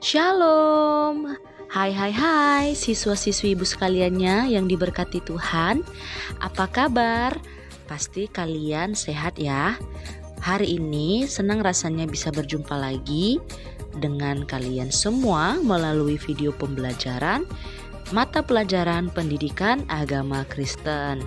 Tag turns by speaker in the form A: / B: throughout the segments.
A: Shalom. Hai siswa-siswi ibu sekaliannya yang diberkati Tuhan. Apa kabar? Pasti kalian sehat ya. Hari ini senang rasanya bisa berjumpa lagi dengan kalian semua melalui video pembelajaran mata pelajaran pendidikan agama Kristen.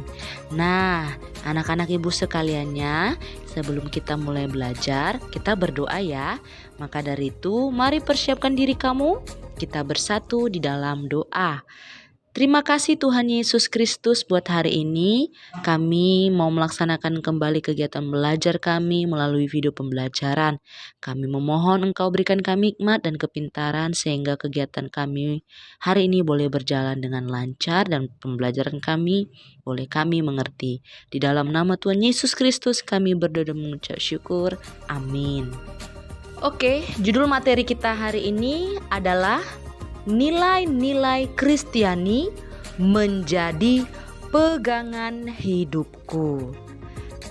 A: Nah, anak-anak ibu sekaliannya, sebelum kita mulai belajar, kita berdoa ya. Maka dari itu, mari persiapkan diri kamu, kita bersatu di dalam doa. Terima kasih Tuhan Yesus Kristus buat hari ini. Kami mau melaksanakan kembali kegiatan belajar kami melalui video pembelajaran. Kami memohon Engkau berikan kami hikmat dan kepintaran sehingga kegiatan kami hari ini boleh berjalan dengan lancar dan pembelajaran kami boleh kami mengerti. Di dalam nama Tuhan Yesus Kristus kami berdoa dan mengucap syukur. Amin. Oke, judul materi kita hari ini adalah nilai-nilai Kristiani menjadi pegangan hidupku.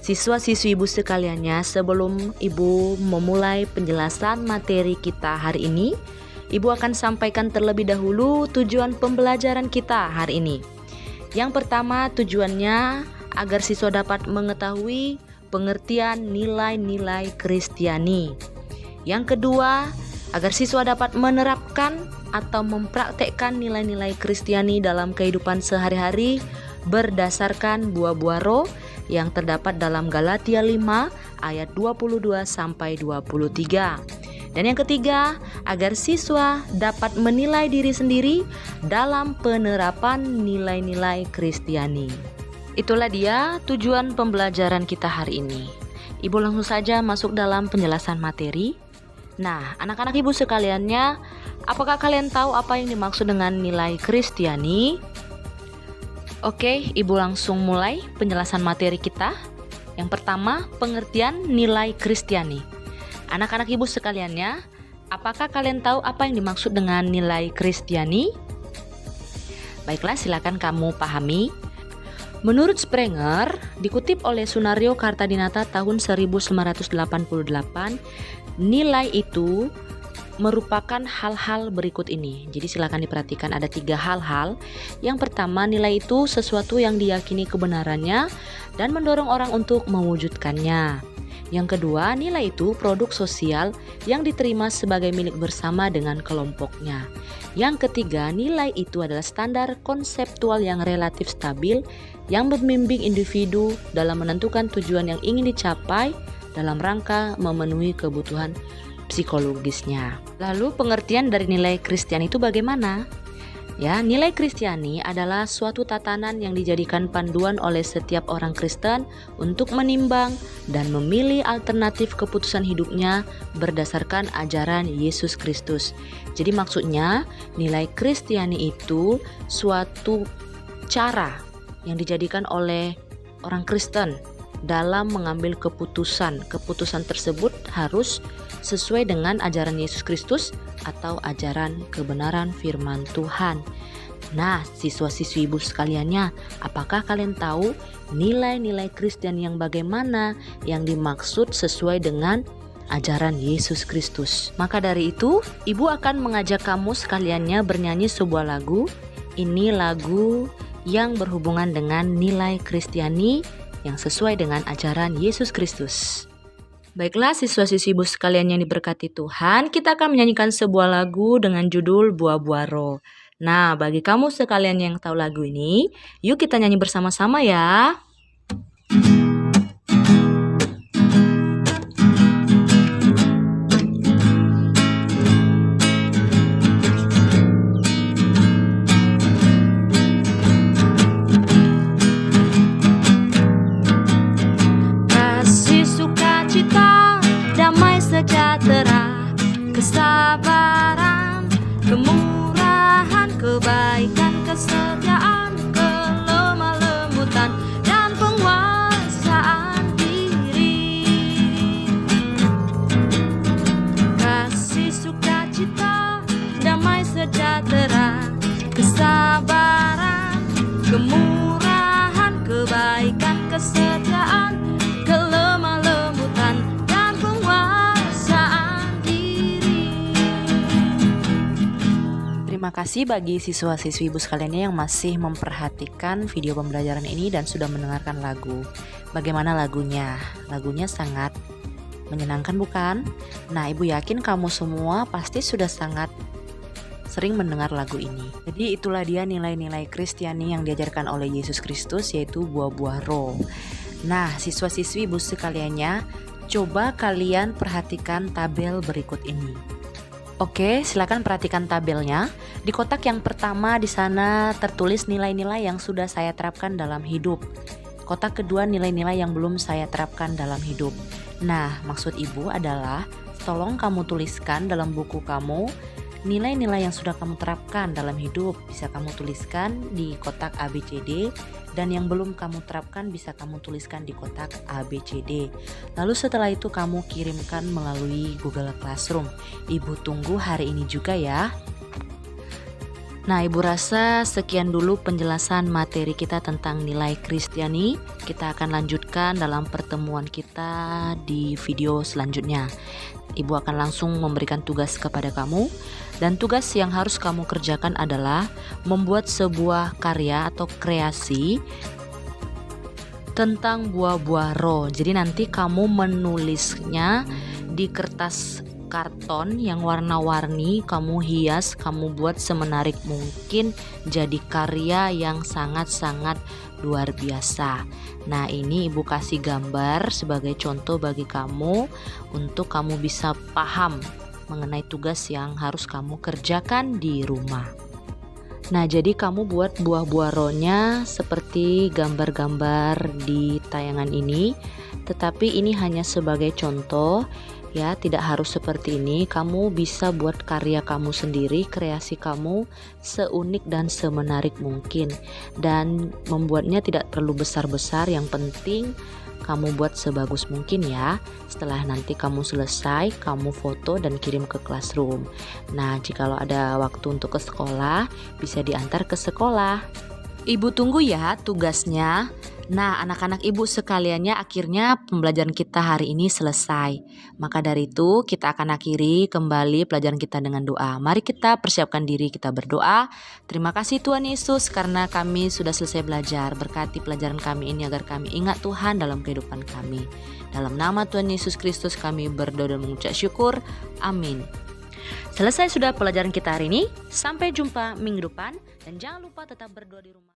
A: Siswa-siswi ibu sekaliannya, sebelum ibu memulai penjelasan materi kita hari ini, ibu akan sampaikan terlebih dahulu tujuan pembelajaran kita hari ini. Yang pertama, tujuannya agar siswa dapat mengetahui pengertian nilai-nilai Kristiani. Yang kedua, agar siswa dapat menerapkan atau mempraktekkan nilai-nilai Kristiani dalam kehidupan sehari-hari berdasarkan buah-buah roh yang terdapat dalam Galatia 5 ayat 22 sampai 23. Dan yang ketiga, agar siswa dapat menilai diri sendiri dalam penerapan nilai-nilai Kristiani. Itulah dia tujuan pembelajaran kita hari ini. Ibu langsung saja masuk dalam penjelasan materi. Nah, anak-anak ibu sekaliannya, apakah kalian tahu apa yang dimaksud dengan nilai Kristiani? Oke, ibu langsung mulai penjelasan materi kita. Yang pertama, pengertian nilai Kristiani. Anak-anak ibu sekaliannya, apakah kalian tahu apa yang dimaksud dengan nilai Kristiani? Baiklah, silakan kamu pahami. Menurut Sprenger, dikutip oleh Sunario Kartadinata tahun 1988, nilai itu merupakan hal-hal berikut ini. Jadi silakan diperhatikan, ada 3 hal-hal. Yang pertama, nilai itu sesuatu yang diyakini kebenarannya dan mendorong orang untuk mewujudkannya. Yang kedua, nilai itu produk sosial yang diterima sebagai milik bersama dengan kelompoknya. Yang ketiga, nilai itu adalah standar konseptual yang relatif stabil yang membimbing individu dalam menentukan tujuan yang ingin dicapai dalam rangka memenuhi kebutuhan psikologisnya. Lalu pengertian dari nilai Kristiani itu bagaimana? Ya, nilai Kristiani adalah suatu tatanan yang dijadikan panduan oleh setiap orang Kristen untuk menimbang dan memilih alternatif keputusan hidupnya berdasarkan ajaran Yesus Kristus. Jadi maksudnya nilai Kristiani itu suatu cara yang dijadikan oleh orang Kristen dalam mengambil keputusan. Keputusan tersebut harus sesuai dengan ajaran Yesus Kristus atau ajaran kebenaran firman Tuhan. Nah, siswa-siswi ibu sekaliannya, apakah kalian tahu nilai-nilai Kristen yang bagaimana yang dimaksud sesuai dengan ajaran Yesus Kristus? Maka dari itu, ibu akan mengajak kamu sekaliannya bernyanyi sebuah lagu. Ini lagu yang berhubungan dengan nilai Kristiani yang sesuai dengan ajaran Yesus Kristus. Baiklah siswa-siswi ibu sekalian yang diberkati Tuhan, kita akan menyanyikan sebuah lagu dengan judul Buah-buah Roh. Nah, bagi kamu sekalian yang tahu lagu ini, yuk kita nyanyi bersama-sama ya.
B: Sejahtera, kesabaran, kemurahan, kebaikan, kesetiaan, kelemah lembutan, dan penguasaan diri. Kasih, sukacita, damai sejahtera, kesabaran, kemurahan, kebaikan, kesetiaan, kelemah lembutan, dan penguasaan diri.
A: Terima kasih bagi siswa-siswi ibu sekalian yang masih memperhatikan video pembelajaran ini dan sudah mendengarkan lagu. Bagaimana lagunya? Lagunya sangat menyenangkan bukan? Nah, ibu yakin kamu semua pasti sudah sangat sering mendengar lagu ini. Jadi itulah dia nilai-nilai Kristiani yang diajarkan oleh Yesus Kristus, yaitu buah-buah roh. Nah, siswa-siswi ibu sekaliannya, coba kalian perhatikan tabel berikut ini. Oke, silakan perhatikan tabelnya. Di kotak yang pertama di sana tertulis nilai-nilai yang sudah saya terapkan dalam hidup. Kotak kedua nilai-nilai yang belum saya terapkan dalam hidup. Nah, maksud ibu adalah tolong kamu tuliskan dalam buku kamu nilai-nilai yang sudah kamu terapkan dalam hidup. Bisa kamu tuliskan di kotak ABCD, dan yang belum kamu terapkan bisa kamu tuliskan di kotak ABCD. Lalu setelah itu kamu kirimkan melalui Google Classroom. Ibu tunggu hari ini juga ya. Nah, ibu rasa sekian dulu penjelasan materi kita tentang nilai Kristiani. Kita akan lanjutkan dalam pertemuan kita di video selanjutnya. Ibu akan langsung memberikan tugas kepada kamu, dan tugas yang harus kamu kerjakan adalah membuat sebuah karya atau kreasi tentang buah-buah roh. Jadi nanti kamu menulisnya di kertas karton yang warna-warni, kamu hias, kamu buat semenarik mungkin jadi karya yang sangat-sangat luar biasa. Nah, ini ibu kasih gambar sebagai contoh bagi kamu untuk kamu bisa paham mengenai tugas yang harus kamu kerjakan di rumah. Nah, jadi kamu buat buah-buah rohnya seperti gambar-gambar di tayangan ini, tetapi ini hanya sebagai contoh ya, tidak harus seperti ini. Kamu bisa buat karya kamu sendiri, kreasi kamu seunik dan semenarik mungkin, dan membuatnya tidak perlu besar-besar, yang penting kamu buat sebagus mungkin ya. Setelah nanti kamu selesai, kamu foto dan kirim ke Classroom. Nah, jikalau ada waktu untuk ke sekolah, bisa diantar ke sekolah. Ibu tunggu ya tugasnya. Nah, anak-anak ibu sekaliannya, akhirnya pembelajaran kita hari ini selesai. Maka dari itu kita akan akhiri kembali pelajaran kita dengan doa. Mari kita persiapkan diri, kita berdoa. Terima kasih Tuhan Yesus karena kami sudah selesai belajar. Berkati pelajaran kami ini agar kami ingat Tuhan dalam kehidupan kami. Dalam nama Tuhan Yesus Kristus kami berdoa dan mengucap syukur. Amin. Selesai sudah pelajaran kita hari ini. Sampai jumpa minggu depan. Dan jangan lupa tetap berdoa di rumah.